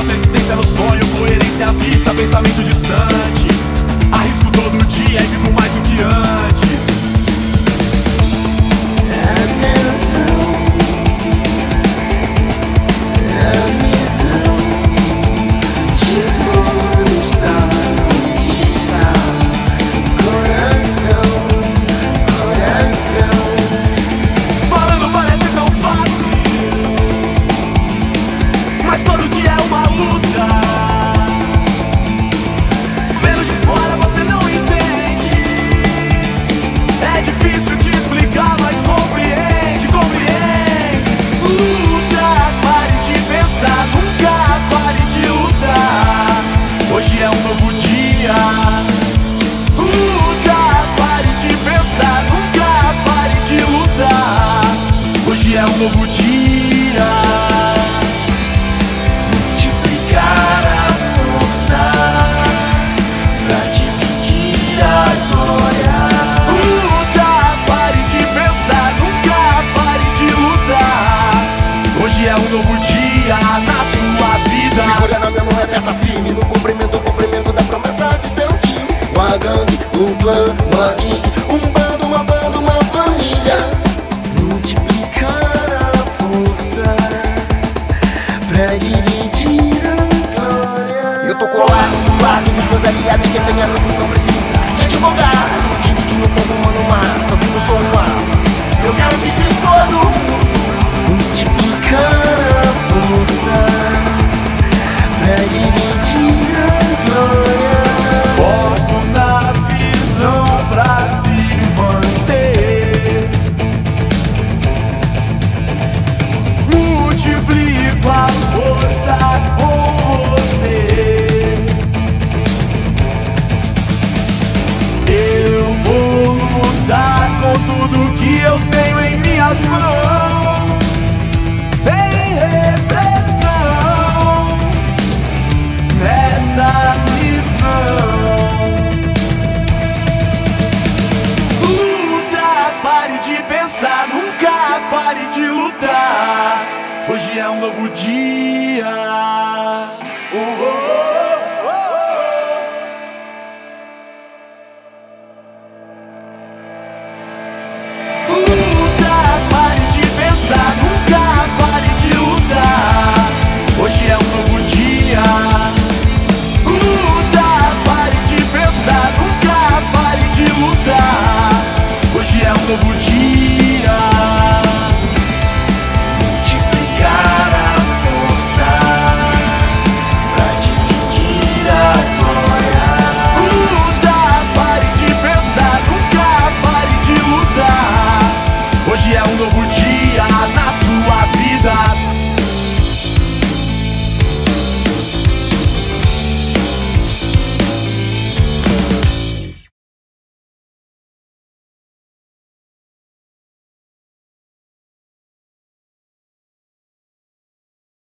Persistência no sonho, coerência à vista, pensamento distante. Arrisco todo dia e vivo mais do que antes. Atenção, a visão de onde está, coração, coração. Falando parece tão fácil, mas todo dia é uma luta. Vendo de fora você não entende. É difícil te explicar, mas compreende, compreende. Luta, pare de pensar, nunca pare de lutar. Hoje é um novo dia. Luta, pare de pensar, nunca pare de lutar. Hoje é um novo dia. Multiplicar a força pra dividir a glória. Luta, pare de pensar, nunca pare de lutar. Hoje é um novo dia na sua vida. Segura na minha mão, aperta firme no cumprimento da promessa de ser um time. Uma gangue, um clã, uma gangue, um bando, uma banda, uma família. Multiplicar a força pra dividir a glória. Eu tô colado do lado dos meus aliados, que tem a luz, não precisa de advogado. Dividindo todo mundo mar, tô vindo som no ar. Eu quero que se todo multiplicar a força pra dividir a glória. Foco na visão pra se manter. Multiplico a força com você. Eu vou lutar com tudo que eu tenho em minhas mãos, sem repressão, nessa missão. Luta, pare de pensar, nunca pare de lutar. Hoje é um novo dia. Oh, oh, oh, oh, oh. Luta, pare de pensar, nunca pare de lutar. Hoje é um novo dia. Luta, pare de pensar, nunca pare de lutar. Hoje é um novo dia. Multiplicar a força pra dividir a glória. Luta, pare de pensar, nunca pare de lutar. Hoje é um novo dia na sua vida.